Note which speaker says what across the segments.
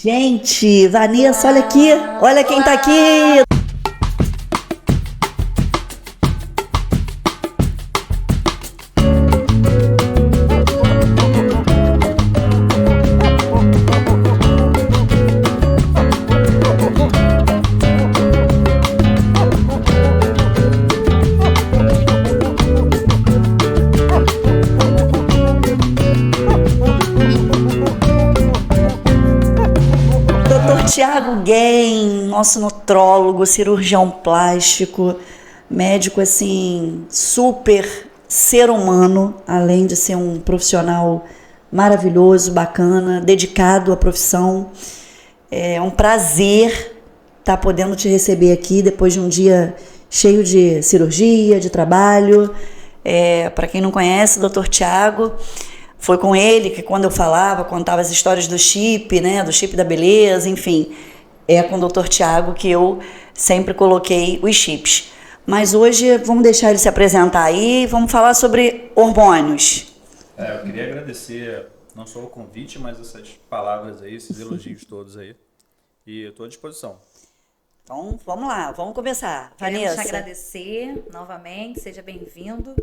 Speaker 1: Gente, Vanessa, olha aqui, olha quem tá aqui. Tiago Guem, nosso nutrólogo, cirurgião plástico, médico assim, super ser humano, além de ser um profissional maravilhoso, bacana, dedicado à profissão. É um prazer estar podendo te receber aqui depois de um dia cheio de cirurgia, de trabalho. Para quem não conhece, o Dr. Tiago, foi com ele que quando eu contava as histórias do chip, né, do chip da beleza, enfim, é com o Dr. Tiago que eu sempre coloquei os chips. Mas hoje vamos deixar ele se apresentar aí, vamos falar sobre hormônios.
Speaker 2: Eu queria agradecer não só o convite, mas essas palavras aí, esses elogios todos aí. E eu estou à disposição.
Speaker 1: Então, vamos lá, vamos começar.
Speaker 3: Queremos
Speaker 1: Vanessa.
Speaker 3: te agradecer novamente, seja bem-vindo.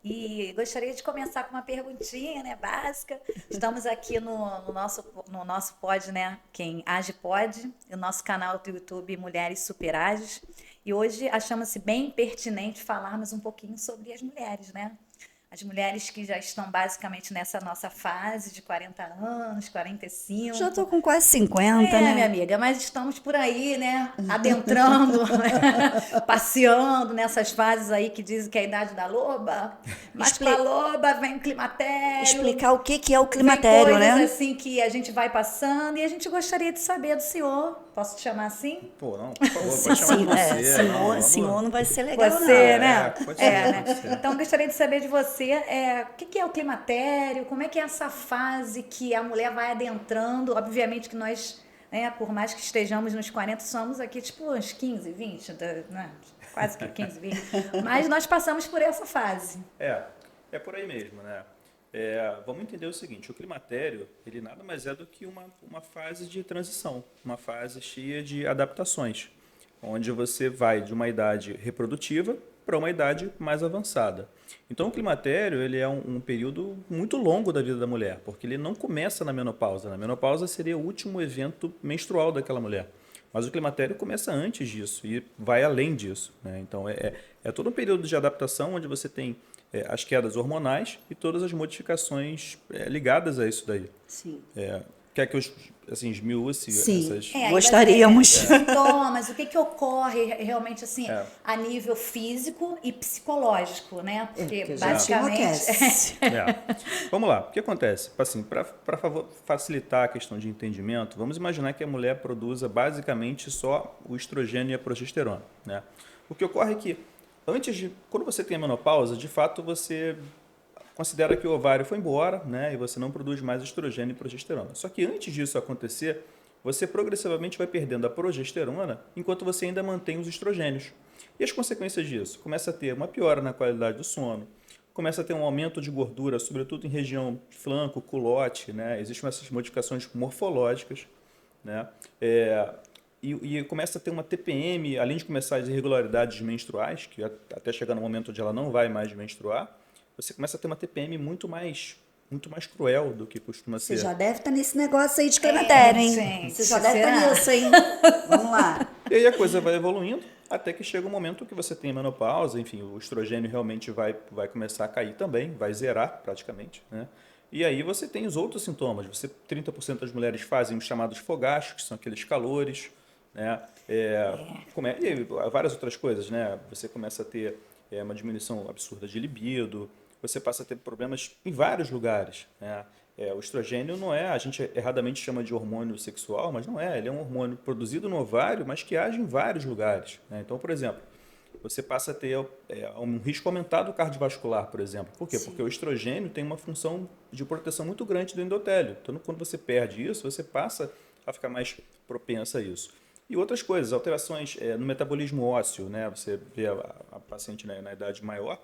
Speaker 3: E gostaria de começar com uma perguntinha, né, básica. Estamos aqui no nosso pod, né, quem age pode, o nosso canal do YouTube Mulheres Superages. E hoje achamos-se bem pertinente falarmos um pouquinho sobre as mulheres, né? As mulheres que já estão basicamente nessa nossa fase de 40 anos, 45.
Speaker 1: Já estou com quase 50, né?
Speaker 3: Minha amiga, mas estamos por aí, né? Adentrando, né? Passeando nessas fases aí que dizem que é a idade da loba. Mas pra loba vem o climatério.
Speaker 1: Explicar o que é o climatério,
Speaker 3: vem coisas
Speaker 1: né?
Speaker 3: assim que a gente vai passando e a gente gostaria de saber do senhor. Posso te chamar assim?
Speaker 2: Pô, não, por favor, pode chamar de você.
Speaker 1: Senhor não vai ser legal,
Speaker 3: você,
Speaker 1: não.
Speaker 3: né?
Speaker 2: Pode ser,
Speaker 3: né?
Speaker 2: pode ser.
Speaker 3: Então, gostaria de saber de você, o que é o climatério, como é que é essa fase que a mulher vai adentrando, obviamente que nós, né, por mais que estejamos nos 40, somos aqui tipo uns 15, 20, né? Quase que 15, 20, mas nós passamos por essa fase.
Speaker 2: É por aí mesmo, né? Vamos entender o seguinte, o climatério, ele nada mais é do que uma fase de transição, uma fase cheia de adaptações, onde você vai de uma idade reprodutiva para uma idade mais avançada. Então, o climatério ele é um período muito longo da vida da mulher, porque ele não começa na menopausa. Na menopausa seria o último evento menstrual daquela mulher. Mas o climatério começa antes disso e vai além disso, né? Então, é todo um período de adaptação onde você tem as quedas hormonais e todas as modificações ligadas a isso daí.
Speaker 1: Sim.
Speaker 2: Quer que eu esmiúce essas...
Speaker 1: Gostaríamos.
Speaker 3: Sintomas, o que ocorre realmente assim, a nível físico e psicológico, né? Porque basicamente...
Speaker 2: Vamos lá, o que acontece? Assim, para facilitar a questão de entendimento, vamos imaginar que a mulher produza basicamente só o estrogênio e a progesterona, né? O que ocorre é que quando você tem a menopausa, de fato você considera que o ovário foi embora, né, e você não produz mais estrogênio e progesterona. Só que antes disso acontecer, você progressivamente vai perdendo a progesterona enquanto você ainda mantém os estrogênios. E as consequências disso? Começa a ter uma piora na qualidade do sono, começa a ter um aumento de gordura, sobretudo em região flanco, culote, né, existem essas modificações morfológicas, né, e começa a ter uma TPM, além de começar as irregularidades menstruais, que até chegar no momento onde ela não vai mais menstruar, você começa a ter uma TPM muito mais cruel do que costuma ser.
Speaker 1: Você já deve estar nesse negócio aí de climatério, hein?
Speaker 3: Gente,
Speaker 1: Você já deve estar nisso, hein? Vamos lá.
Speaker 2: E aí a coisa vai evoluindo até que chega um momento que você tem menopausa, enfim, o estrogênio realmente vai começar a cair também, vai zerar praticamente, né? E aí você tem os outros sintomas. 30% das mulheres fazem os chamados fogachos, que são aqueles calores, né? E várias outras coisas, né? Você começa a ter uma diminuição absurda de libido, você passa a ter problemas em vários lugares, né? O estrogênio não a gente erradamente chama de hormônio sexual, mas não é. Ele é um hormônio produzido no ovário, mas que age em vários lugares, né? Então, por exemplo, você passa a ter um risco aumentado cardiovascular, por exemplo. Por quê? Sim. Porque o estrogênio tem uma função de proteção muito grande do endotélio. Então, quando você perde isso, você passa a ficar mais propensa a isso. E outras coisas, alterações no metabolismo ósseo, né? Você vê a paciente na idade maior,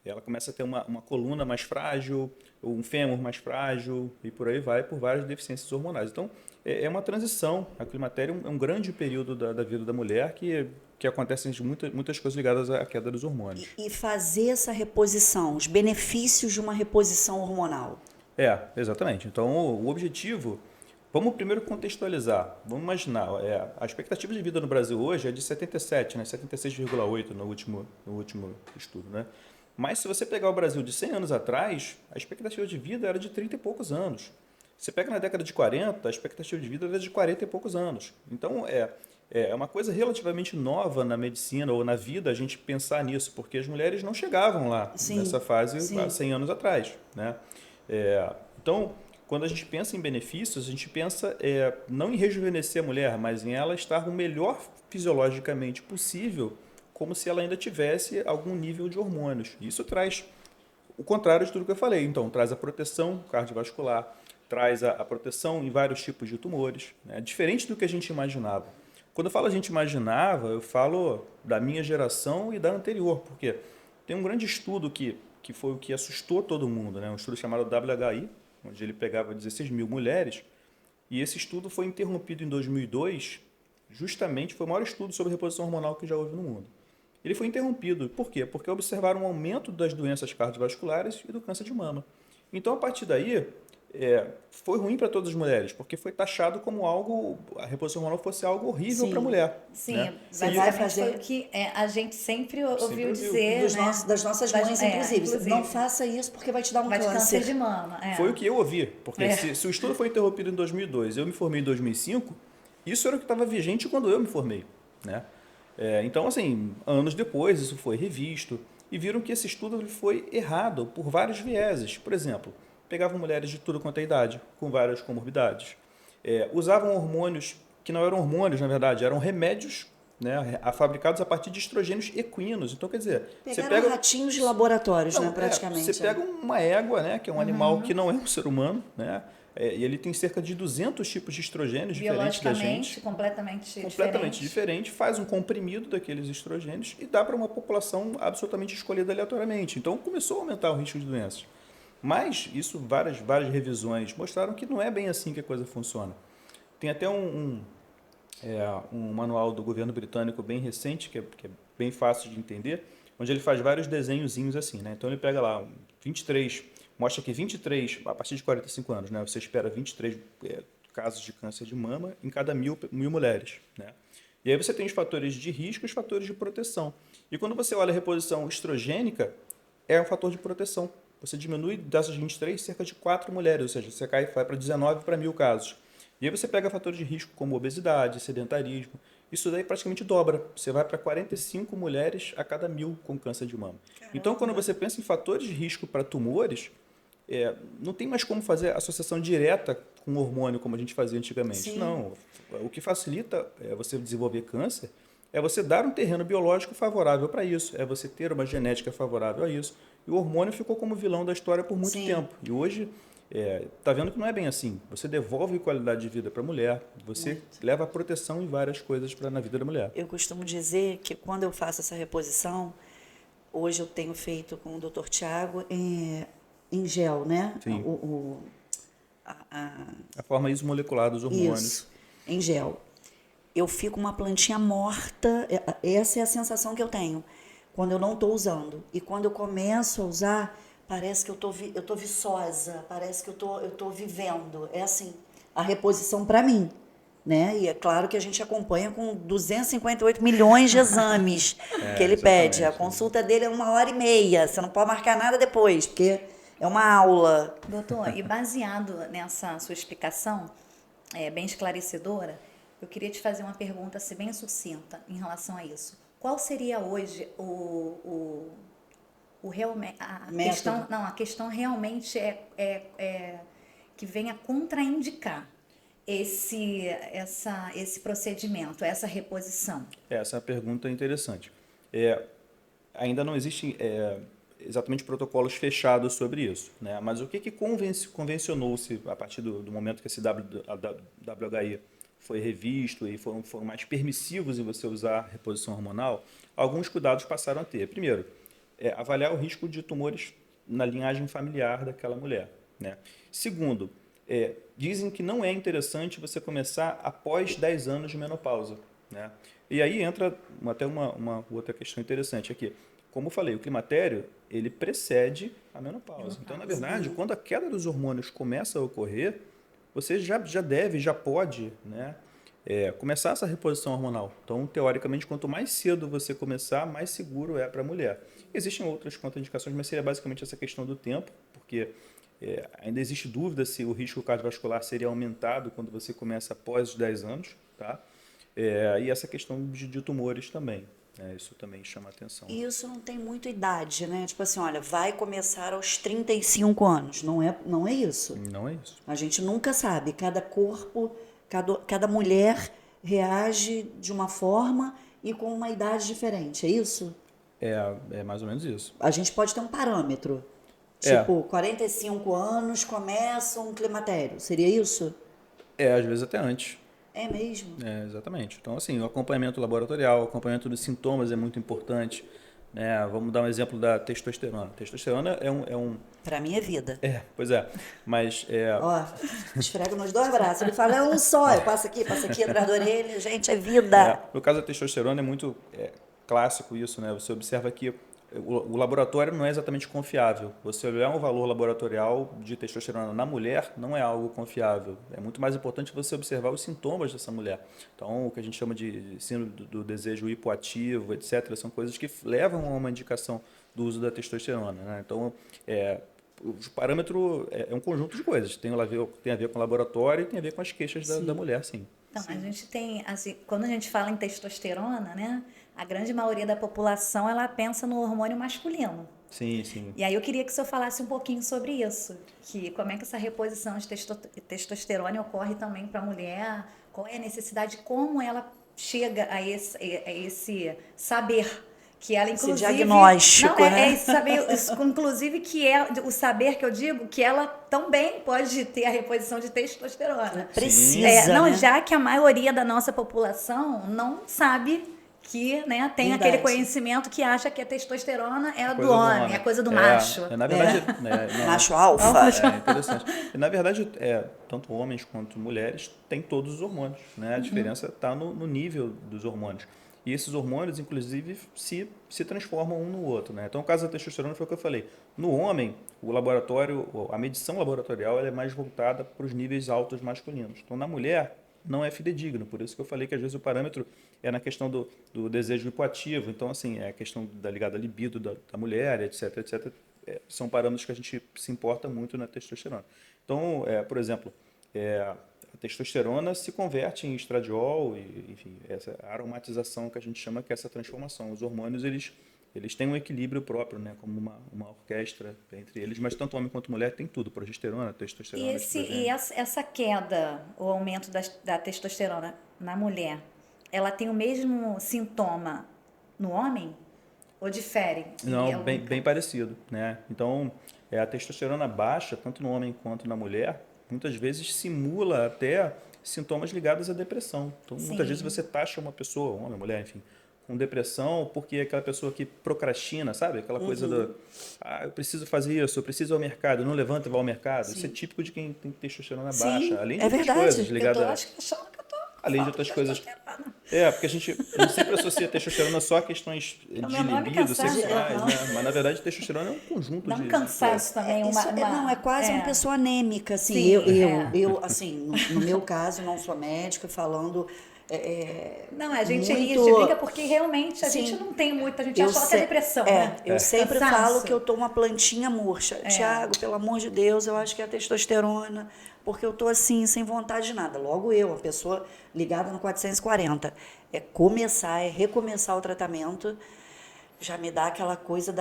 Speaker 2: ela começa a ter uma coluna mais frágil, um fêmur mais frágil e por aí vai, por várias deficiências hormonais. Então, é uma transição. A climatério é um grande período da vida da mulher que acontecem muitas coisas ligadas à queda dos hormônios.
Speaker 1: E fazer essa reposição, os benefícios de uma reposição hormonal.
Speaker 2: Exatamente. Então, o objetivo... Vamos primeiro contextualizar. Vamos imaginar, a expectativa de vida no Brasil hoje é de 77, né? 76,8 no último estudo, né? Mas se você pegar o Brasil de 100 anos atrás, a expectativa de vida era de 30 e poucos anos. Você pega na década de 40, a expectativa de vida era de 40 e poucos anos. Então, é uma coisa relativamente nova na medicina ou na vida a gente pensar nisso, porque as mulheres não chegavam lá nessa fase há 100 anos atrás, né? Então, quando a gente pensa em benefícios, a gente pensa não em rejuvenescer a mulher, mas em ela estar o melhor fisiologicamente possível, como se ela ainda tivesse algum nível de hormônios. Isso traz o contrário de tudo que eu falei. Então, traz a proteção cardiovascular, traz a proteção em vários tipos de tumores, né? Diferente do que a gente imaginava. Quando eu falo a gente imaginava, eu falo da minha geração e da anterior, porque tem um grande estudo que foi o que assustou todo mundo, né? Um estudo chamado WHI, onde ele pegava 16 mil mulheres, e esse estudo foi interrompido em 2002, justamente foi o maior estudo sobre reposição hormonal que já houve no mundo. Ele foi interrompido. Por quê? Porque observaram um aumento das doenças cardiovasculares e do câncer de mama. Então, a partir daí, foi ruim para todas as mulheres, porque foi taxado como a reposição hormonal fosse algo horrível para a mulher.
Speaker 3: Sim,
Speaker 2: né?
Speaker 3: basicamente foi o que a gente sempre ouviu dizer,
Speaker 1: das nossas mães, inclusive. Não faça isso porque vai te dar um
Speaker 3: câncer de mama.
Speaker 2: Foi o que eu ouvi, porque se o estudo foi interrompido em 2002, eu me formei em 2005, isso era o que estava vigente quando eu me formei, né? Então, assim, anos depois, isso foi revisto e viram que esse estudo foi errado por vários vieses. Por exemplo, pegavam mulheres de tudo quanto é idade, com várias comorbidades. Usavam hormônios que não eram hormônios, na verdade, eram remédios, né, fabricados a partir de estrogênios equinos. Então, quer dizer...
Speaker 1: você pega ratinhos de laboratórios, né, praticamente.
Speaker 2: Você pega uma égua, né, que é um animal que não é um ser humano, né, e ele tem cerca de 200 tipos de estrogênios diferentes da gente.
Speaker 3: Completamente
Speaker 2: diferente, faz um comprimido daqueles estrogênios e dá para uma população absolutamente escolhida aleatoriamente. Então, começou a aumentar o risco de doenças. Mas isso, várias revisões mostraram que não é bem assim que a coisa funciona. Tem até um manual do governo britânico bem recente, que é bem fácil de entender, onde ele faz vários desenhozinhos assim, né? Então ele pega lá 23, mostra que 23, a partir de 45 anos, né? Você espera 23 casos de câncer de mama em cada mil mulheres, né? E aí você tem os fatores de risco e os fatores de proteção. E quando você olha a reposição estrogênica, é um fator de proteção. Você diminui dessas 23 cerca de 4 mulheres, ou seja, você vai para 19 para 1.000 casos. E aí você pega fatores de risco como obesidade, sedentarismo, isso daí praticamente dobra. Você vai para 45 mulheres a cada 1.000 com câncer de mama. Caramba. Então, quando você pensa em fatores de risco para tumores, não tem mais como fazer associação direta com hormônio como a gente fazia antigamente. Sim. Não, o que facilita você desenvolver câncer é você dar um terreno biológico favorável para isso, é você ter uma genética favorável a isso. E o hormônio ficou como vilão da história por muito tempo. E hoje, está vendo que não é bem assim. Você devolve qualidade de vida para a mulher, você leva a proteção em várias coisas na vida da mulher.
Speaker 1: Eu costumo dizer que quando eu faço essa reposição, hoje eu tenho feito com o Dr. Tiago em gel, né?
Speaker 2: Sim. A forma isomolecular dos hormônios.
Speaker 1: Isso, em gel. Eu fico uma plantinha morta, essa é a sensação que eu tenho quando eu não estou usando. E quando eu começo a usar, parece que eu tô viçosa, parece que eu tô vivendo. É assim, a reposição para mim, né? E é claro que a gente acompanha com 258 milhões de exames que ele pede. A consulta dele é 1h30, você não pode marcar nada depois, porque é uma aula.
Speaker 3: Doutor, e baseado nessa sua explicação, bem esclarecedora, eu queria te fazer uma pergunta assim, bem sucinta em relação a isso. Qual seria hoje a questão realmente que venha contraindicar esse procedimento, essa reposição?
Speaker 2: Essa é uma pergunta interessante. Ainda não existem exatamente protocolos fechados sobre isso, né? Mas o que convencionou-se a partir do momento que esse WHI foi revisto e foram mais permissivos em você usar reposição hormonal, alguns cuidados passaram a ter. Primeiro, avaliar o risco de tumores na linhagem familiar daquela mulher, né? Segundo, dizem que não é interessante você começar após 10 anos de menopausa, né? E aí entra até uma outra questão interessante aqui. Como eu falei, o climatério, ele precede a menopausa. Então, na verdade, quando a queda dos hormônios começa a ocorrer, você já deve, já pode, né, começar essa reposição hormonal. Então, teoricamente, quanto mais cedo você começar, mais seguro é para a mulher. Existem outras contraindicações, mas seria basicamente essa questão do tempo, porque ainda existe dúvida se o risco cardiovascular seria aumentado quando você começa após os 10 anos, tá? E essa questão de tumores também. Isso também chama atenção.
Speaker 1: E isso não tem muita idade, né? Tipo assim, olha, vai começar aos 35 anos. Não é isso.
Speaker 2: Não é isso.
Speaker 1: A gente nunca sabe. Cada corpo, cada mulher reage de uma forma e com uma idade diferente. É isso?
Speaker 2: É mais ou menos isso.
Speaker 1: A gente pode ter um parâmetro. Tipo, 45 anos começa um climatério. Seria isso?
Speaker 2: Às vezes até antes.
Speaker 1: É mesmo?
Speaker 2: Exatamente. Então, assim, o acompanhamento laboratorial, o acompanhamento dos sintomas é muito importante, né? Vamos dar um exemplo da testosterona. A testosterona é um...
Speaker 1: Pra mim é vida.
Speaker 2: Pois é. Mas
Speaker 1: Ó, esfrego nos dois braços. Ele fala, é um só. Eu passo aqui atrás da orelha. Gente, é vida.
Speaker 2: No caso da testosterona é muito clássico isso, né? Você observa que o laboratório não é exatamente confiável. Você olhar um valor laboratorial de testosterona na mulher não é algo confiável. É muito mais importante você observar os sintomas dessa mulher. Então, o que a gente chama de síndrome do desejo hipoativo, etc., são coisas que levam a uma indicação do uso da testosterona, né? Então, o parâmetro é um conjunto de coisas. Tem a ver com o laboratório e tem a ver com as queixas da mulher, sim.
Speaker 3: Então, a gente tem, assim, quando a gente fala em testosterona, né, a grande maioria da população, ela pensa no hormônio masculino.
Speaker 2: Sim, sim.
Speaker 3: E aí eu queria que o senhor falasse um pouquinho sobre isso, que como é que essa reposição de testosterona ocorre também para a mulher, qual é a necessidade, como ela chega a esse saber que ela, inclusive...
Speaker 1: Esse diagnóstico, né?
Speaker 3: Esse saber, inclusive, que é o saber que eu digo, que ela também pode ter a reposição de testosterona.
Speaker 1: Precisa,
Speaker 3: não,
Speaker 1: né?
Speaker 3: Já que a maioria da nossa população não sabe que, né, tem
Speaker 1: Verdade.
Speaker 3: aquele conhecimento que acha que a testosterona é do
Speaker 2: Coisa do
Speaker 3: homem,
Speaker 2: homem.
Speaker 3: é coisa do macho.
Speaker 2: Na verdade,
Speaker 1: Macho alfa.
Speaker 2: É interessante. E, na verdade, tanto homens quanto mulheres têm todos os hormônios, né? A diferença está no nível dos hormônios. E esses hormônios, inclusive, se transformam um no outro, né? Então, o caso da testosterona foi o que eu falei. No homem, a medição laboratorial ela é mais voltada para os níveis altos masculinos. Então, na mulher, não é fidedigno. Por isso que eu falei que, às vezes, o parâmetro é na questão do desejo hipoativo. Então, assim, é a questão ligada à libido da mulher, etc, etc. São parâmetros que a gente se importa muito na testosterona. Então, por exemplo, a testosterona se converte em estradiol, e, enfim, essa aromatização que a gente chama, que é essa transformação. Os hormônios, eles têm um equilíbrio próprio, né, como uma orquestra entre eles, mas tanto homem quanto mulher tem tudo, progesterona, testosterona.
Speaker 3: E essa queda, o aumento da testosterona na mulher, ela tem o mesmo sintoma no homem? Ou difere?
Speaker 2: Não, bem parecido, né? Então, a testosterona baixa, tanto no homem quanto na mulher, muitas vezes simula até sintomas ligados à depressão. Então, muitas vezes você taxa uma pessoa, homem, mulher, enfim, com depressão, porque é aquela pessoa que procrastina, sabe? Aquela coisa eu preciso fazer isso, eu preciso ir ao mercado, eu não levanto e vou ao mercado. Sim. Isso é típico de quem tem testosterona baixa. Além de outras coisas ligadas...
Speaker 3: Eu acho que achando que eu tô...
Speaker 2: Além de outras coisas... porque a gente sempre associa testosterona só a questões de libido, sexuais, né? Mas, na verdade, testosterona é um conjunto de...
Speaker 3: cansaço também.
Speaker 1: É quase uma pessoa anêmica, assim.
Speaker 3: Sim,
Speaker 1: eu assim, no meu caso, não sou médica, falando...
Speaker 3: Não, a gente
Speaker 1: muito...
Speaker 3: brinca porque realmente a gente não tem muito, a gente acha que é depressão, né?
Speaker 1: Eu sempre falo que eu tô uma plantinha murcha. Tiago, pelo amor de Deus, eu acho que é a testosterona, porque eu tô assim, sem vontade de nada. Logo eu, uma pessoa ligada no 440. Recomeçar o tratamento, já me dá aquela coisa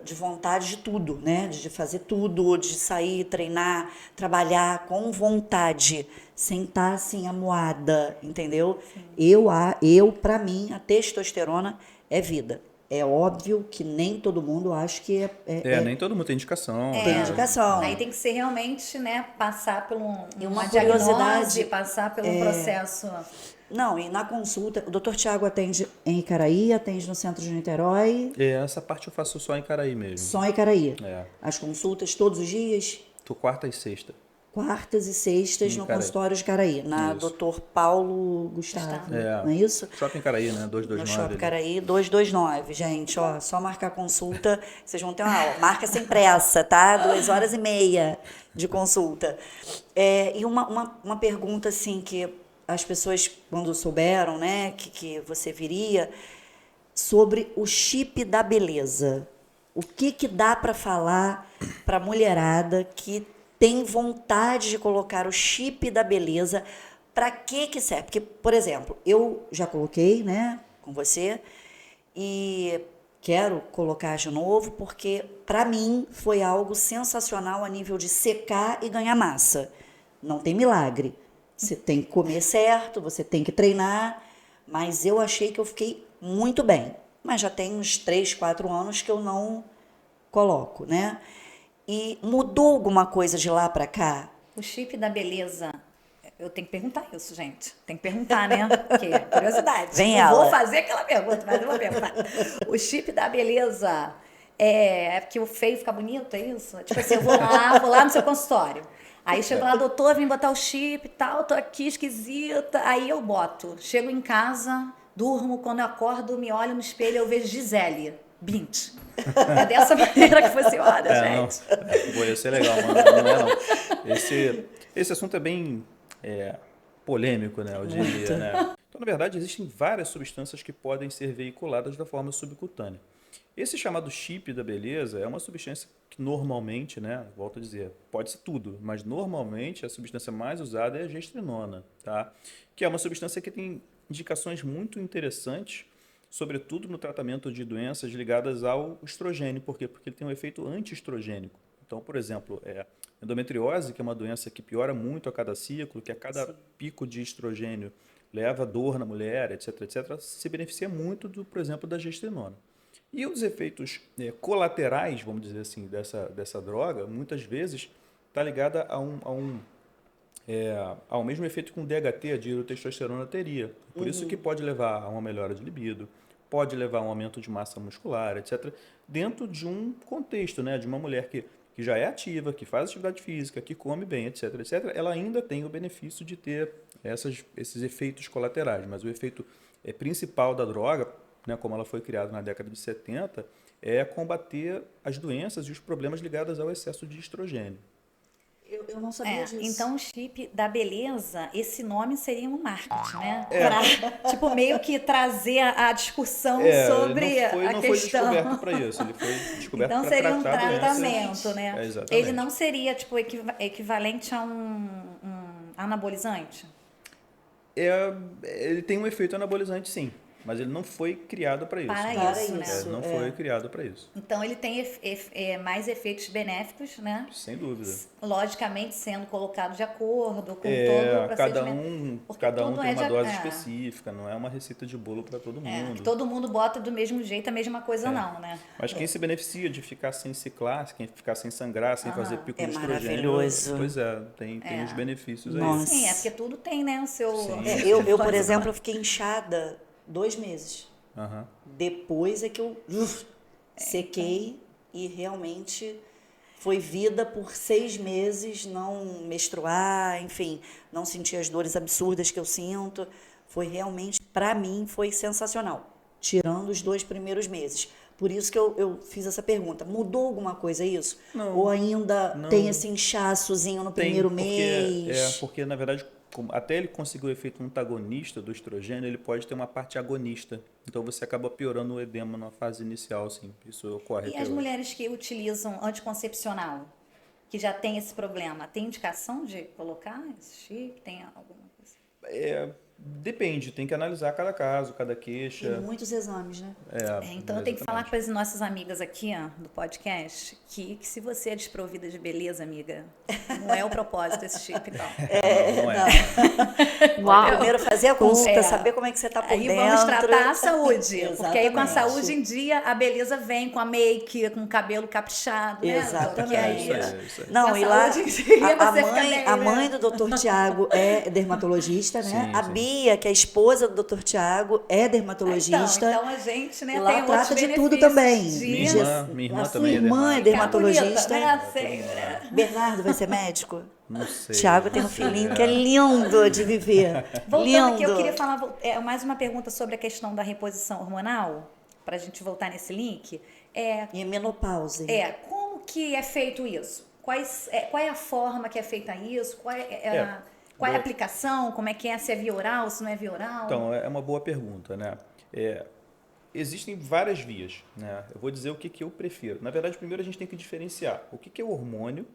Speaker 1: de vontade de tudo, né? De fazer tudo, de sair, treinar, trabalhar com vontade, sem estar assim amuada, entendeu? Sim. Para mim, a testosterona é vida. é óbvio que nem todo mundo acha que
Speaker 2: Nem todo mundo tem indicação.
Speaker 1: tem indicação.
Speaker 3: Aí tem que ser realmente, né, passar por
Speaker 1: E uma
Speaker 3: diagnose,
Speaker 1: curiosidade,
Speaker 3: passar pelo processo.
Speaker 1: Não, e na consulta, o Dr. Tiago atende em Icaraí, atende no centro de Niterói,
Speaker 2: Essa parte eu faço só em Caraí mesmo.
Speaker 1: só em Icaraí.
Speaker 2: É.
Speaker 1: As consultas todos os dias,
Speaker 2: Tô quarta e sexta.
Speaker 1: quartas e sextas
Speaker 2: Em
Speaker 1: no
Speaker 2: Icaraí.
Speaker 1: consultório de Icaraí, na
Speaker 2: Isso.
Speaker 1: Dr. Paulo Gustavo, não é isso?
Speaker 2: Shopping Caraí, né?
Speaker 1: No
Speaker 2: 229
Speaker 1: Shopping
Speaker 2: ali.
Speaker 1: Caraí 229, gente, ó, só marcar consulta, vocês vão ter uma aula. Marca sem pressa, tá? 2h30 de consulta. E uma pergunta, assim, que as pessoas, quando souberam, né, que você viria, sobre o chip da beleza. O que dá para falar para mulherada que tem vontade de colocar o chip da beleza? Para que serve? Porque, por exemplo, eu já coloquei, né, com você, e quero colocar de novo porque para mim foi algo sensacional a nível de secar e ganhar massa. Não tem milagre. Você tem que comer certo, você tem que treinar, mas eu achei que eu fiquei muito bem. Mas já tem uns 3, 4 anos que eu não coloco, né? E mudou alguma coisa de lá para cá?
Speaker 3: O chip da beleza. Eu tenho que perguntar isso, gente. Tem que perguntar, né? Porque é curiosidade.
Speaker 1: Vem
Speaker 3: Não
Speaker 1: ela.
Speaker 3: vou fazer aquela pergunta, mas eu vou perguntar. O chip da beleza é porque o feio fica bonito, é isso? Tipo assim, eu vou lá no seu consultório. Aí chego lá, doutor, vem botar o chip e tal, tô aqui esquisita. Aí eu boto. Chego em casa, durmo, quando eu acordo, me olho no espelho, eu vejo Gisele Bündchen. É dessa maneira que você olha, gente.
Speaker 2: Não. Ia ser legal, mano. Não é não. Esse assunto é bem polêmico, né? Eu diria, né? Então, na verdade, existem várias substâncias que podem ser veiculadas da forma subcutânea. Esse chamado chip da beleza é uma substância que normalmente, né, volto a dizer, pode ser tudo, mas normalmente a substância mais usada é a gestrinona, tá? Que é uma substância que tem indicações muito interessantes, sobretudo no tratamento de doenças ligadas ao estrogênio. Por quê? Porque ele tem um efeito anti-estrogênico. Então, por exemplo, endometriose, que é uma doença que piora muito a cada ciclo, que a cada pico de estrogênio leva dor na mulher, etc, etc, se beneficia muito, por exemplo, da gestrinona. E os efeitos colaterais, vamos dizer assim, dessa droga, muitas vezes está ligada ao mesmo efeito que um DHT, a dihidrotestosterona, teria. Por isso que pode levar a uma melhora de libido, pode levar a um aumento de massa muscular, etc., dentro de um contexto, né, de uma mulher que já é ativa, que faz atividade física, que come bem, etc., etc., ela ainda tem o benefício de ter esses efeitos colaterais. Mas o efeito principal da droga, né, como ela foi criada na década de 70, é combater as doenças e os problemas ligados ao excesso de estrogênio.
Speaker 1: Eu não sabia disso.
Speaker 3: Então, o chip da beleza, esse nome seria um marketing, né? Pra, tipo, meio que trazer a discussão sobre a questão.
Speaker 2: Não foi descoberto para isso, ele foi descoberto
Speaker 3: então,
Speaker 2: para
Speaker 3: seria um
Speaker 2: tratar
Speaker 3: tratamento,
Speaker 2: doenças.
Speaker 3: né?
Speaker 2: Exatamente.
Speaker 3: Ele não seria, tipo, equivalente a um anabolizante?
Speaker 2: Ele tem um efeito anabolizante, sim. Mas ele não foi criado para isso.
Speaker 3: Para isso, né?
Speaker 2: Não foi criado para isso.
Speaker 3: Então, ele tem mais efeitos benéficos, né?
Speaker 2: Sem dúvida.
Speaker 3: Logicamente, sendo colocado de acordo com todo o procedimento.
Speaker 2: Cada um tem uma dose específica, não é uma receita de bolo para todo mundo.
Speaker 3: Que todo mundo bota do mesmo jeito, a mesma coisa não, né?
Speaker 2: Mas quem se beneficia de ficar sem ciclar, quem ficar sem sangrar, sem fazer pico de estrogênio...
Speaker 1: maravilhoso.
Speaker 2: Pois tem os benefícios
Speaker 1: Nossa.
Speaker 2: aí.
Speaker 3: Sim, porque tudo tem, né, o seu...
Speaker 1: Eu, por exemplo, eu fiquei inchada 2 meses.
Speaker 2: Uhum.
Speaker 1: Depois é que eu sequei e realmente foi vida por 6 meses, não menstruar, enfim, não sentir as dores absurdas que eu sinto. Foi realmente, para mim, foi sensacional, tirando os 2 primeiros meses. Por isso que eu fiz essa pergunta. Mudou alguma coisa isso?
Speaker 2: Não.
Speaker 1: Ou ainda tem esse inchaçozinho no primeiro mês?
Speaker 2: Porque, na verdade, até ele conseguir o efeito antagonista do estrogênio, ele pode ter uma parte agonista. Então, você acaba piorando o edema na fase inicial, assim. Isso ocorre.
Speaker 3: E as mulheres que utilizam anticoncepcional, que já tem esse problema, tem indicação de colocar esse chip? Tem alguma coisa?
Speaker 2: Depende, tem que analisar cada caso, cada
Speaker 1: E
Speaker 2: queixa.
Speaker 1: muitos exames, né?
Speaker 3: Então eu tenho que falar
Speaker 2: Exatamente.
Speaker 3: com as nossas amigas aqui, ó, do podcast, que se você é desprovida de beleza, amiga, não é o propósito desse chip, não.
Speaker 2: Não é.
Speaker 4: Uau.
Speaker 1: Primeiro fazer a consulta,
Speaker 3: É.
Speaker 1: saber como é que você tá por
Speaker 3: Aí
Speaker 1: dentro.
Speaker 3: vamos tratar a saúde, porque aí com a
Speaker 1: Exatamente.
Speaker 3: saúde em dia, a beleza vem com a make, com o cabelo caprichado, né?
Speaker 1: Exatamente.
Speaker 3: Porque aí,
Speaker 2: Isso aí.
Speaker 1: Não,
Speaker 3: com a
Speaker 1: e lá
Speaker 3: saúde em dia,
Speaker 1: a
Speaker 3: você fica
Speaker 1: mãe,
Speaker 3: bem,
Speaker 1: a
Speaker 3: né?
Speaker 1: mãe do Dr. Tiago é dermatologista, né?
Speaker 2: Sim,
Speaker 1: A
Speaker 2: sim.
Speaker 1: Bia, que é a esposa do Dr. Tiago, é dermatologista.
Speaker 3: Então a gente, né,
Speaker 1: Lá
Speaker 3: tem outros
Speaker 1: trata de tudo
Speaker 3: benefícios
Speaker 1: também.
Speaker 3: de
Speaker 2: Minha irmã
Speaker 1: A sua
Speaker 2: também é
Speaker 1: irmã é
Speaker 2: dermatologista.
Speaker 1: dermatologista.
Speaker 3: ficar bonita, né? Assim, né?
Speaker 1: Bernardo vai ser médico?
Speaker 2: Não sei.
Speaker 1: Tiago tem um
Speaker 2: não sei,
Speaker 1: filhinho que é lindo de viver.
Speaker 3: Voltando
Speaker 1: lindo.
Speaker 3: aqui, eu queria falar mais uma pergunta sobre a questão da reposição hormonal, para a gente voltar nesse link.
Speaker 1: E menopausa.
Speaker 3: Como que é feito isso? Qual é a forma que é feita isso? Qual é a aplicação? Como é que é? Se é via oral, se não é via oral?
Speaker 2: Então, é uma boa pergunta, né? Existem várias vias, né? Eu vou dizer o que eu prefiro. Na verdade, primeiro a gente tem que diferenciar o que é o hormônio.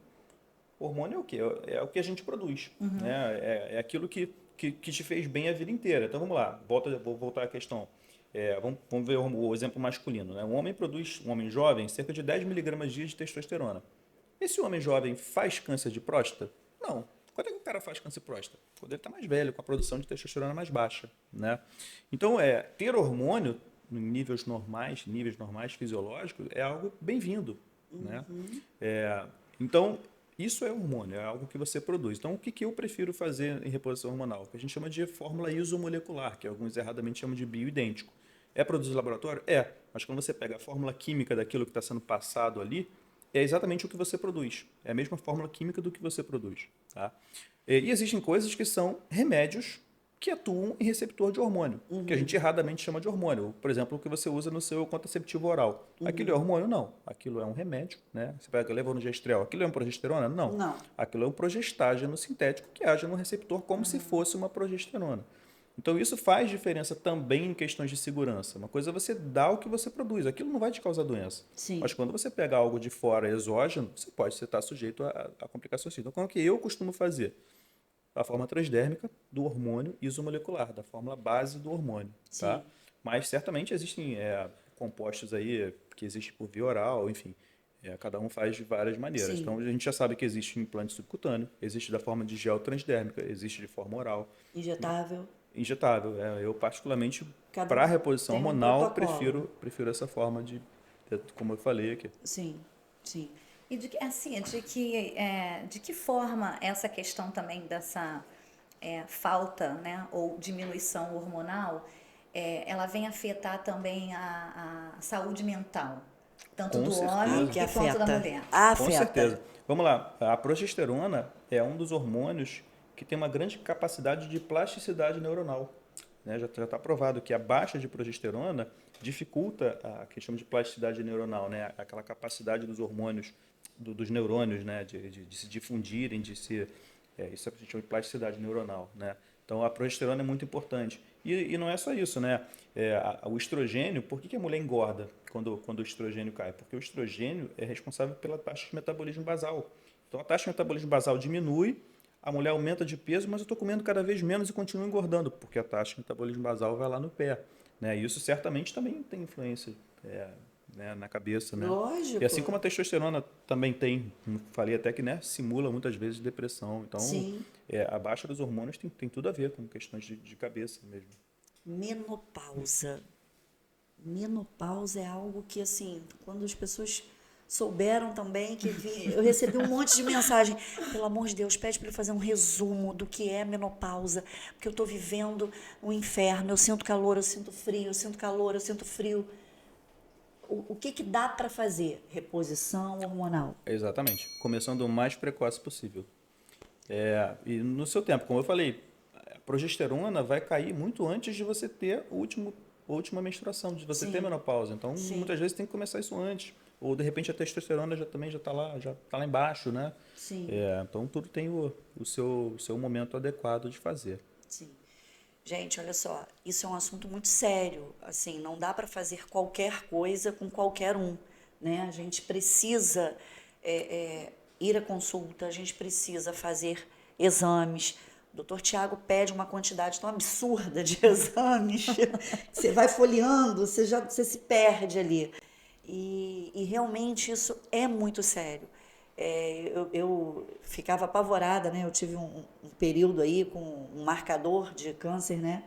Speaker 2: O hormônio é o quê? É o que a gente produz, né? É aquilo que te fez bem a vida inteira. Então, vamos lá. Vou voltar à questão. Vamos ver o exemplo masculino, né? Um homem jovem, cerca de 10 miligramas dia de testosterona. Esse homem jovem faz câncer de próstata? Não. Quando é que o cara faz câncer de próstata? Quando ele está mais velho, com a produção de testosterona mais baixa, né? Então, ter hormônio em níveis normais fisiológicos, é algo bem-vindo, né? Então, isso é hormônio, é algo que você produz. Então, o que eu prefiro fazer em reposição hormonal? O que a gente chama de fórmula isomolecular, que alguns erradamente chamam de bioidêntico. É produzido no laboratório? É. Mas quando você pega a fórmula química daquilo que está sendo passado ali, é exatamente o que você produz. É a mesma fórmula química do que você produz. Tá? E existem coisas que são remédios que atuam em receptor de hormônio, que a gente erradamente chama de hormônio. Por exemplo, o que você usa no seu contraceptivo oral. Aquilo é hormônio? Não. Aquilo é um remédio, né? Você pega levonorgestrel. Aquilo é uma progesterona? Não.
Speaker 1: Não.
Speaker 2: Aquilo é um progestágeno sintético que age no receptor como se fosse uma progesterona. Então, isso faz diferença também em questões de segurança. Uma coisa é você dar o que você produz. Aquilo não vai te causar doença.
Speaker 1: Sim.
Speaker 2: Mas quando você pega algo de fora, exógeno, você pode estar sujeito a complicações. Então, como é que eu costumo fazer? A forma transdérmica do hormônio isomolecular, da fórmula base do hormônio. Tá? Mas certamente existem compostos aí que existem por via oral, enfim. Cada um faz de várias maneiras.
Speaker 1: Sim.
Speaker 2: Então, a gente já sabe que existe implante subcutâneo, existe da forma de gel transdérmica, existe de forma oral.
Speaker 1: Injetável.
Speaker 2: Eu particularmente,
Speaker 1: Cada um
Speaker 2: para a reposição
Speaker 1: tem um
Speaker 2: hormonal,
Speaker 1: protocolo.
Speaker 2: prefiro essa forma como eu falei aqui.
Speaker 1: Sim.
Speaker 3: E de que forma essa questão também dessa falta, né, ou diminuição hormonal, ela vem afetar também a saúde mental, tanto
Speaker 2: Com
Speaker 3: do
Speaker 2: certeza.
Speaker 3: homem
Speaker 1: Que
Speaker 3: quanto da
Speaker 1: afeta.
Speaker 3: mulher?
Speaker 1: Afeta.
Speaker 2: Com certeza. Vamos lá. A progesterona é um dos hormônios que tem uma grande capacidade de plasticidade neuronal. Né? Já está provado que a baixa de progesterona dificulta a que chama de plasticidade neuronal, né? Aquela capacidade dos hormônios, dos neurônios, né? de se difundirem, isso a gente chama de plasticidade neuronal. Né? Então, a progesterona é muito importante. E não é só isso, né? O estrogênio, por que a mulher engorda quando o estrogênio cai? Porque o estrogênio é responsável pela taxa de metabolismo basal. Então, a taxa de metabolismo basal diminui, a mulher aumenta de peso, mas eu estou comendo cada vez menos e continuo engordando, porque a taxa de metabolismo basal vai lá no pé. Né? E isso certamente também tem influência né, na cabeça. Né?
Speaker 1: Lógico.
Speaker 2: E assim como a testosterona também tem, falei até que simula muitas vezes depressão. Então,
Speaker 1: Sim.
Speaker 2: a baixa dos hormônios tem tudo a ver com questões de cabeça mesmo.
Speaker 1: Menopausa. Menopausa é algo que, assim, quando as pessoas souberam também que eu recebi um monte de mensagem. Pelo amor de Deus, pede para ele fazer um resumo do que é menopausa, porque eu estou vivendo um inferno. Eu sinto calor, eu sinto frio, eu sinto calor, eu sinto frio. O que dá para fazer? Reposição hormonal.
Speaker 2: Exatamente. Começando o mais precoce possível. E no seu tempo, como eu falei, a progesterona vai cair muito antes de você ter a última menstruação, de você ter menopausa. Então, muitas vezes tem que começar isso antes. Ou, de repente, a testosterona também já está lá embaixo, né?
Speaker 1: Sim.
Speaker 2: Então, tudo tem o seu momento adequado de fazer.
Speaker 1: Sim. Gente, olha só, isso é um assunto muito sério. Assim, não dá para fazer qualquer coisa com qualquer um, né? A gente precisa ir à consulta, a gente precisa fazer exames, O doutor Tiago pede uma quantidade tão absurda de exames, você vai folheando, você se perde ali. E realmente isso é muito sério. Eu ficava apavorada, né? Eu tive um período aí com um marcador de câncer, né?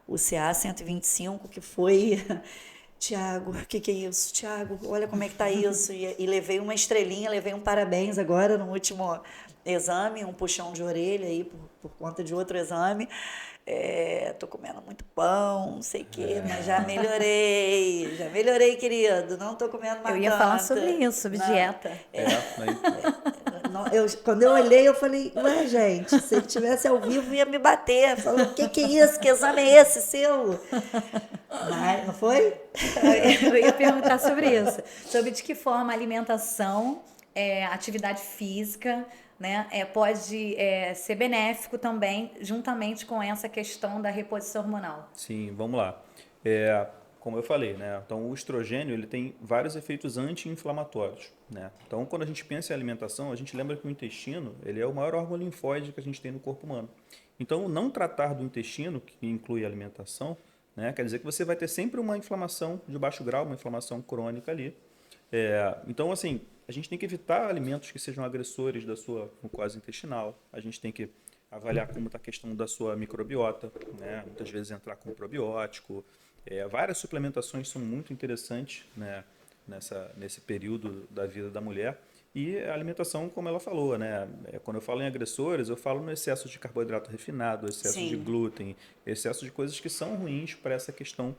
Speaker 1: O CA 125, que foi... Tiago, o que é isso? Tiago, olha como é que tá isso. E levei uma estrelinha, levei um parabéns agora no último exame, um puxão de orelha aí por conta de outro exame. Tô comendo muito pão, não sei o quê, mas já melhorei, querido. Não tô comendo mais
Speaker 3: Eu ia
Speaker 1: tanto.
Speaker 3: falar sobre isso, sobre dieta.
Speaker 1: Quando eu olhei, eu falei, ué, gente, se ele estivesse ao vivo, ia me bater. Falou, o que é isso? Que exame é esse seu? Mas, não foi?
Speaker 3: Eu ia perguntar sobre isso. Sobre de que forma a alimentação, atividade física, né, pode ser benéfico também, juntamente com essa questão da reposição hormonal.
Speaker 2: Sim, vamos lá. Como eu falei, né? Então, o estrogênio ele tem vários efeitos anti-inflamatórios, né? Então, quando a gente pensa em alimentação, a gente lembra que o intestino ele é o maior órgão linfóide que a gente tem no corpo humano. Então, não tratar do intestino, que inclui a alimentação, né, quer dizer que você vai ter sempre uma inflamação de baixo grau, uma inflamação crônica ali. Então, assim, a gente tem que evitar alimentos que sejam agressores da sua mucosa intestinal. A gente tem que avaliar como está a questão da sua microbiota, né? Muitas vezes entrar com probiótico. Várias suplementações são muito interessantes, né, nesse período da vida da mulher. E a alimentação, como ela falou, né? Quando eu falo em agressores, eu falo no excesso de carboidrato refinado, excesso de glúten, excesso de coisas que são ruins para essa questão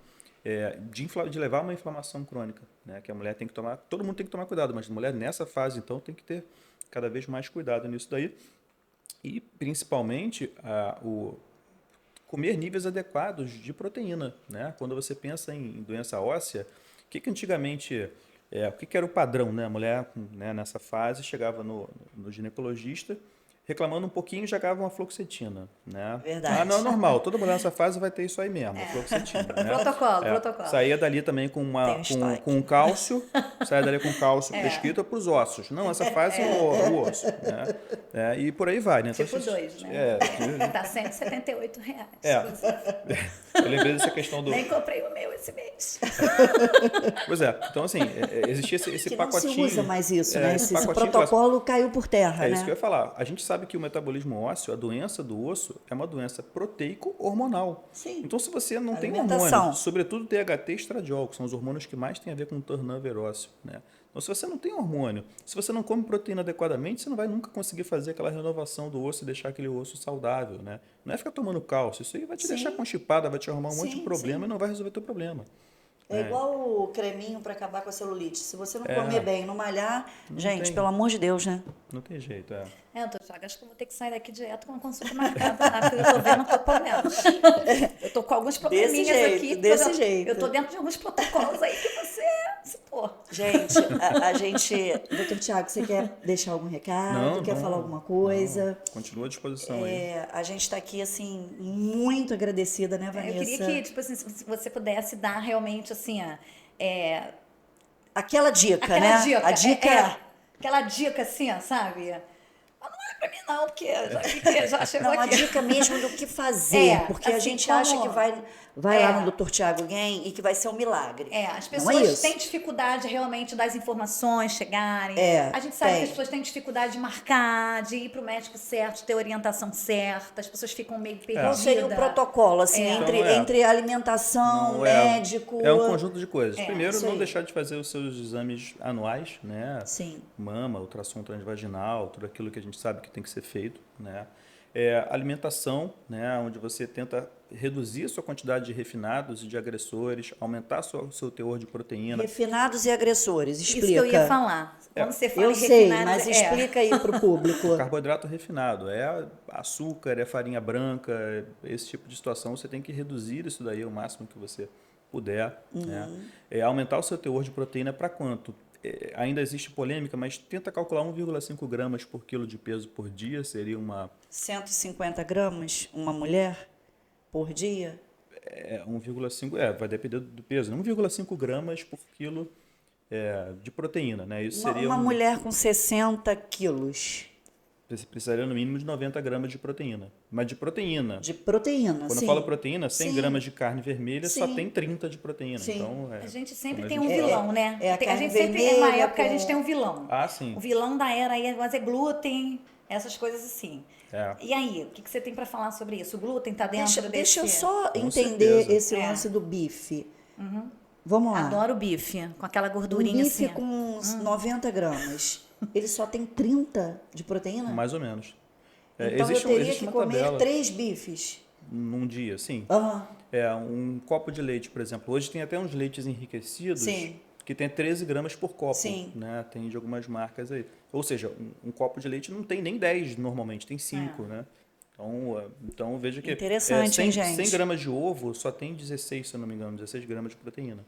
Speaker 2: de levar a uma inflamação crônica, né? Que a mulher tem que tomar, todo mundo tem que tomar cuidado, mas a mulher nessa fase, então, tem que ter cada vez mais cuidado nisso daí. E, principalmente, comer níveis adequados de proteína, né? Quando você pensa em doença óssea, o que antigamente... o que era o padrão, né? A mulher, né, nessa fase chegava no ginecologista reclamando um pouquinho, já ganhava uma fluoxetina, né?
Speaker 1: Verdade.
Speaker 2: Não é normal, toda mulher nessa fase vai ter isso aí mesmo, fluoxetina, né?
Speaker 3: Protocolo.
Speaker 2: Saía dali também com um cálcio, saía dali com cálcio prescrito para os ossos. Não, essa fase o osso, né? E por aí vai, né?
Speaker 3: Tipo
Speaker 2: então,
Speaker 3: 2, né? Tá R$178.
Speaker 2: Eu lembrei dessa questão do...
Speaker 3: Nem comprei o meu esse mês.
Speaker 2: Pois então assim, existia esse
Speaker 1: que
Speaker 2: pacotinho...
Speaker 1: não se usa mais isso, né? Esse
Speaker 2: pacotinho
Speaker 1: protocolo caiu por terra, né?
Speaker 2: Isso que eu ia falar. A gente sabe que o metabolismo ósseo, a doença do osso, é uma doença proteico-hormonal.
Speaker 1: Sim.
Speaker 2: Então, se você não tem hormônio, sobretudo THT e estradiol, que são os hormônios que mais têm a ver com o turnover ósseo, né? Então, se você não tem hormônio, se você não come proteína adequadamente, você não vai nunca conseguir fazer aquela renovação do osso e deixar aquele osso saudável, né? Não é ficar tomando cálcio. Isso aí vai te deixar constipada, vai te arrumar um monte de problema e não vai resolver teu problema.
Speaker 1: É igual o creminho para acabar com a celulite. Se você não comer bem, não malhar, gente, pelo amor de Deus, né?
Speaker 2: Não tem jeito,
Speaker 3: doutor Thiago, acho que eu vou ter que sair daqui direto com uma consulta marcada, tá? Porque eu tô vendo que eu tô problemas. Eu tô com alguns probleminhas aqui.
Speaker 1: Desse jeito.
Speaker 3: Eu tô dentro de alguns protocolos aí que você citou.
Speaker 1: Gente, a gente... Doutor Tiago, você quer deixar algum recado? Quer falar alguma coisa?
Speaker 2: Não. Continua à disposição aí.
Speaker 1: A gente tá aqui, assim, muito agradecida, né, Vanessa?
Speaker 3: Eu queria que, tipo assim, se você pudesse dar realmente, assim,
Speaker 1: aquela dica, né? A dica
Speaker 3: aquela dica, assim, sabe? Mas não olha pra mim, não, porque já chegou
Speaker 1: aqui. A dica mesmo do que fazer. Porque assim, a gente acha que vai lá no Dr. Tiago Guem e que vai ser um milagre.
Speaker 3: As pessoas têm dificuldade realmente das informações chegarem. A gente sabe que as pessoas têm dificuldade de marcar, de ir pro médico certo, de ter orientação certa. As pessoas ficam meio perdidas.
Speaker 1: Qual seria o protocolo, assim, entre alimentação, médico...
Speaker 2: É um conjunto de coisas. Primeiro, não deixar de fazer os seus exames anuais, né?
Speaker 1: Sim.
Speaker 2: Mama, ultrassom transvaginal, tudo aquilo que a gente sabe que tem que ser feito, né? Alimentação, né, onde você tenta reduzir a sua quantidade de refinados e de agressores, aumentar o seu teor de proteína.
Speaker 1: Refinados e agressores, explica.
Speaker 3: Isso que eu ia falar. Quando você fala
Speaker 1: eu sei, mas explica aí para o público.
Speaker 2: Carboidrato refinado, açúcar, farinha branca, esse tipo de situação, você tem que reduzir isso daí ao máximo que você puder. Né? Aumentar o seu teor de proteína para quanto? Ainda existe polêmica, mas tenta calcular 1,5 gramas por quilo de peso por dia, seria uma...
Speaker 1: 150 gramas, uma mulher, por dia?
Speaker 2: 1,5, vai depender do peso, 1,5 gramas por quilo de proteína, né? Isso seria
Speaker 1: uma mulher com 60 quilos.
Speaker 2: Você precisaria no mínimo de 90 gramas de proteína. Mas de proteína.
Speaker 1: De proteína,
Speaker 2: Quando
Speaker 1: sim.
Speaker 2: eu falo proteína, 100
Speaker 1: Sim.
Speaker 2: gramas de carne vermelha só
Speaker 1: Sim.
Speaker 2: tem 30 de proteína.
Speaker 1: Sim.
Speaker 2: Então,
Speaker 3: A gente sempre
Speaker 2: quando
Speaker 3: tem
Speaker 2: a
Speaker 3: um
Speaker 2: gente fala-
Speaker 3: vilão, né?
Speaker 1: É a
Speaker 3: A
Speaker 1: carne
Speaker 3: gente sempre,
Speaker 1: vermelha
Speaker 3: uma época a
Speaker 1: com-
Speaker 3: gente tem um vilão.
Speaker 2: Ah, sim.
Speaker 3: O vilão da era aí é glúten, essas coisas assim.
Speaker 2: É.
Speaker 3: E aí, o que você tem para falar sobre isso? O glúten tá dentro
Speaker 1: Deixa eu
Speaker 3: desse...
Speaker 1: só
Speaker 2: Com
Speaker 1: entender
Speaker 2: certeza.
Speaker 1: esse
Speaker 3: É.
Speaker 1: lance do bife. Vamos lá.
Speaker 3: Adoro bife, com aquela
Speaker 1: Um
Speaker 3: gordurinha
Speaker 1: bife
Speaker 3: assim.
Speaker 1: com uns 90 gramas. Ele só tem 30 de proteína?
Speaker 2: Mais ou menos. É,
Speaker 1: Então eu teria
Speaker 2: existe
Speaker 1: que
Speaker 2: uma
Speaker 1: comer
Speaker 2: tabela
Speaker 1: 3 bifes.
Speaker 2: num dia, sim.
Speaker 1: Aham.
Speaker 2: Um copo de leite, por exemplo. Hoje tem até uns leites enriquecidos
Speaker 1: Sim.
Speaker 2: que tem 13 gramas por copo.
Speaker 1: Sim.
Speaker 2: Né? Tem de algumas marcas aí. Ou seja, um copo de leite não tem nem 10 normalmente, tem 5, né? Então veja que
Speaker 1: Interessante,
Speaker 2: 100,
Speaker 1: hein, gente?
Speaker 2: 100 gramas de ovo só tem 16, se eu não me engano, 16 gramas de proteína.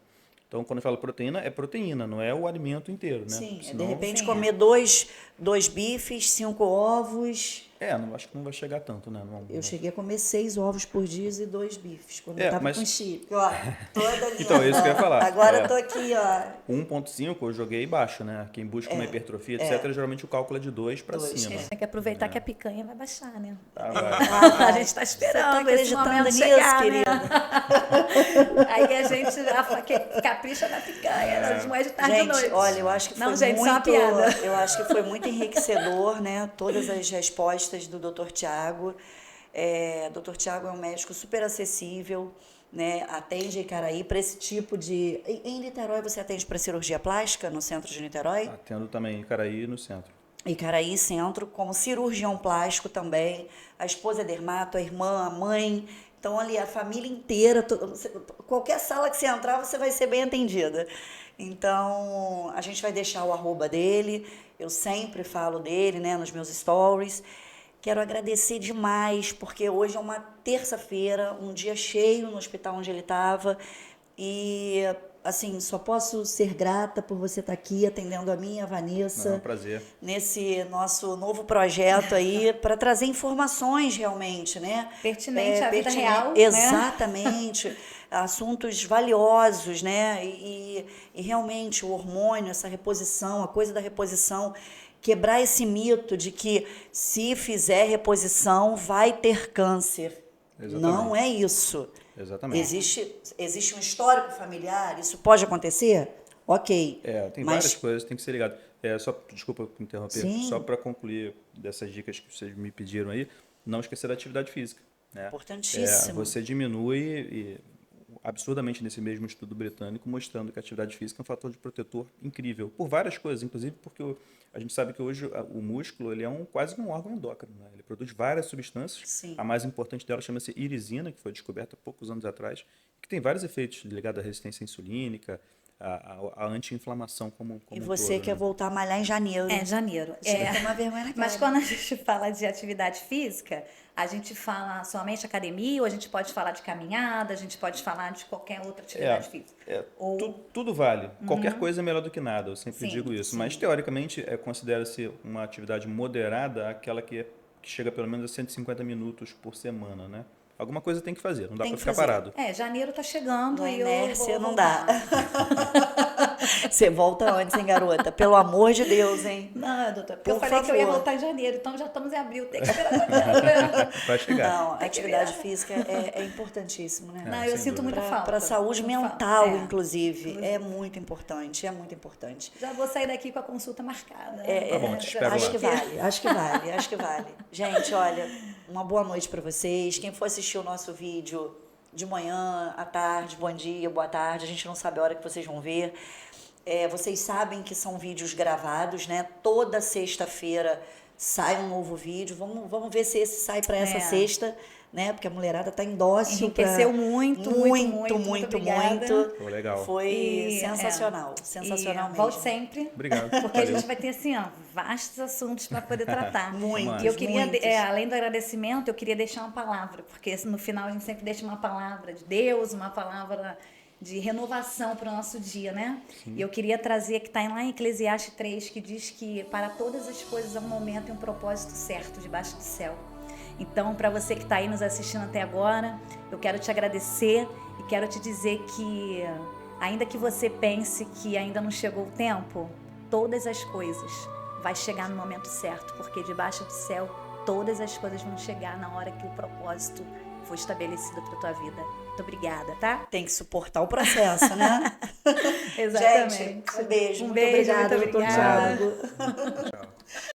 Speaker 2: Então, quando eu falo proteína, é proteína, não é o alimento inteiro, né?
Speaker 1: Sim, de
Speaker 2: Senão-
Speaker 1: repente
Speaker 3: Sim,
Speaker 1: comer dois bifes, 5 ovos.
Speaker 2: não, acho que não vai chegar tanto, né?
Speaker 1: Eu cheguei a comer 6 ovos por dia e 2 bifes, quando
Speaker 2: É,
Speaker 1: eu tava
Speaker 2: mas-
Speaker 1: com Chico. Ó, toda ali,
Speaker 2: Então,
Speaker 1: ó.
Speaker 2: é isso que eu ia falar.
Speaker 1: Agora
Speaker 2: É.
Speaker 1: eu tô aqui, ó.
Speaker 2: 1,5 eu joguei baixo, né? Quem busca uma hipertrofia, etc., geralmente o cálculo é de 2 para
Speaker 1: Dois.
Speaker 2: cima.
Speaker 3: Tem que aproveitar que a picanha vai baixar, né?
Speaker 2: Vai.
Speaker 3: A gente tá esperando
Speaker 1: Você tá
Speaker 3: esse
Speaker 1: acreditando
Speaker 3: momento
Speaker 1: nisso,
Speaker 3: chegar,
Speaker 1: querida?
Speaker 3: né? Aí a gente capricha na picanha, de manhã, de tarde e de
Speaker 1: Gente,
Speaker 3: noite.
Speaker 1: olha, eu acho que foi
Speaker 3: Não, gente,
Speaker 1: muito,
Speaker 3: só uma piada.
Speaker 1: eu acho que foi muito enriquecedor, né? Todas as respostas do Dr. Tiago. Dr. Tiago é um médico super acessível, né? Atende em Icaraí para esse tipo de. Em Niterói você atende para cirurgia plástica no centro de Niterói?
Speaker 2: Tendo também Icaraí no centro.
Speaker 1: Icaraí Centro, como cirurgião plástico também. A esposa é dermato, a irmã, a mãe. Então, ali, a família inteira, qualquer sala que você entrar, você vai ser bem atendida. Então, a gente vai deixar o arroba dele, eu sempre falo dele, né, nos meus stories. Quero agradecer demais, porque hoje é uma terça-feira, um dia cheio no hospital onde ele estava. E, assim, só posso ser grata por você estar aqui atendendo a mim e a Vanessa
Speaker 2: É um prazer.
Speaker 1: nesse nosso novo projeto aí para trazer informações realmente, né?
Speaker 3: Pertinente à vida real, né?
Speaker 1: Exatamente. Assuntos valiosos, né? E realmente o hormônio, essa reposição, a coisa da reposição, quebrar esse mito de que se fizer reposição vai ter câncer.
Speaker 2: Exatamente.
Speaker 1: Não é isso.
Speaker 2: Exatamente.
Speaker 1: Existe um histórico familiar, isso pode acontecer? Ok.
Speaker 2: Tem
Speaker 1: mas
Speaker 2: várias coisas que tem que ser ligado. Desculpa interromper,
Speaker 1: Sim.
Speaker 2: só para concluir dessas dicas que vocês me pediram aí, não esquecer da atividade física. Né?
Speaker 1: Importantíssimo.
Speaker 2: Você diminui absurdamente nesse mesmo estudo britânico, mostrando que a atividade física é um fator de protetor incrível, por várias coisas, inclusive porque a gente sabe que hoje o músculo ele é quase um órgão endócrino. Né? Ele produz várias substâncias,
Speaker 1: Sim.
Speaker 2: a mais importante dela chama-se irisina, que foi descoberta há poucos anos atrás, que tem vários efeitos ligados à resistência insulínica, a anti-inflamação como
Speaker 1: E
Speaker 2: um
Speaker 1: você
Speaker 2: todo,
Speaker 1: quer
Speaker 2: né?
Speaker 1: voltar a malhar em janeiro.
Speaker 3: Janeiro.
Speaker 1: Chega a tomar vergonha na cara.
Speaker 3: Mas quando a gente fala de atividade física, a gente fala somente academia, ou a gente pode falar de caminhada, a gente pode falar de qualquer outra atividade física. Ou...
Speaker 2: Tudo vale. Qualquer coisa é melhor do que nada, eu sempre
Speaker 3: Sim,
Speaker 2: digo isso.
Speaker 1: sim.
Speaker 2: Mas, teoricamente, considera-se uma atividade moderada aquela que chega pelo menos a 150 minutos por semana, né? Alguma coisa tem que fazer, não dá
Speaker 1: Tem
Speaker 2: para
Speaker 1: que
Speaker 2: ficar
Speaker 1: fazer.
Speaker 2: parado.
Speaker 3: Janeiro tá chegando
Speaker 1: Na
Speaker 3: e eu
Speaker 1: inércia
Speaker 3: vou
Speaker 1: não dá.
Speaker 3: voltar.
Speaker 1: Você volta antes, hein, garota? Pelo amor de Deus, hein?
Speaker 3: Não, doutor, porque
Speaker 1: Por
Speaker 3: eu falei que eu ia
Speaker 1: favor.
Speaker 3: voltar em janeiro, então já estamos em abril, tem que esperar janeiro.
Speaker 2: Vai chegar.
Speaker 1: Não, a
Speaker 3: Tem que
Speaker 1: atividade
Speaker 3: virar.
Speaker 1: física é importantíssimo, né?
Speaker 3: Não,
Speaker 2: sem
Speaker 3: eu sinto
Speaker 2: dúvida.
Speaker 3: muita falta.
Speaker 1: Para a saúde
Speaker 3: Muita
Speaker 1: mental,
Speaker 3: falta.
Speaker 1: inclusive. É muito importante, é muito importante.
Speaker 3: Já vou sair daqui com a consulta marcada.
Speaker 2: Tá bom, te espero
Speaker 1: Acho
Speaker 2: lá.
Speaker 1: que vale, acho que vale, acho que vale. Gente, olha, uma boa noite para vocês. Quem for assistir o nosso vídeo de manhã, à tarde, bom dia, boa tarde, a gente não sabe a hora que vocês vão ver. Vocês sabem que são vídeos gravados, né? Toda sexta-feira sai um novo vídeo. Vamos ver se esse sai para essa sexta, né? Porque a mulherada tá em dócil.
Speaker 3: Enriqueceu muito obrigada.
Speaker 2: Pô, legal.
Speaker 1: Foi
Speaker 3: E,
Speaker 1: sensacional, sensacional
Speaker 3: E
Speaker 1: mesmo.
Speaker 3: volte sempre.
Speaker 2: Obrigado.
Speaker 3: Porque a
Speaker 2: Valeu.
Speaker 3: gente vai ter, assim, vastos assuntos para poder tratar.
Speaker 1: Muitos,
Speaker 3: E eu queria,
Speaker 1: muitos.
Speaker 3: além do agradecimento, eu queria deixar uma palavra, porque no final a gente sempre deixa uma palavra de Deus, uma palavra de renovação para o nosso dia, né? E eu queria trazer, que está lá em Eclesiastes 3, que diz que para todas as coisas há um momento e um propósito certo debaixo do céu. Então, para você que está aí nos assistindo até agora, eu quero te agradecer e quero te dizer que, ainda que você pense que ainda não chegou o tempo, todas as coisas vai chegar no momento certo, porque debaixo do céu todas as coisas vão chegar na hora que o propósito for estabelecido para tua vida. Muito obrigada, tá?
Speaker 1: Tem que suportar o processo, né?
Speaker 3: Exatamente.
Speaker 1: Gente, um beijo.
Speaker 3: Um
Speaker 1: Muito
Speaker 3: beijo,
Speaker 1: obrigada,
Speaker 3: muito
Speaker 1: doutor
Speaker 3: obrigada.
Speaker 1: Tiago.
Speaker 2: Tchau.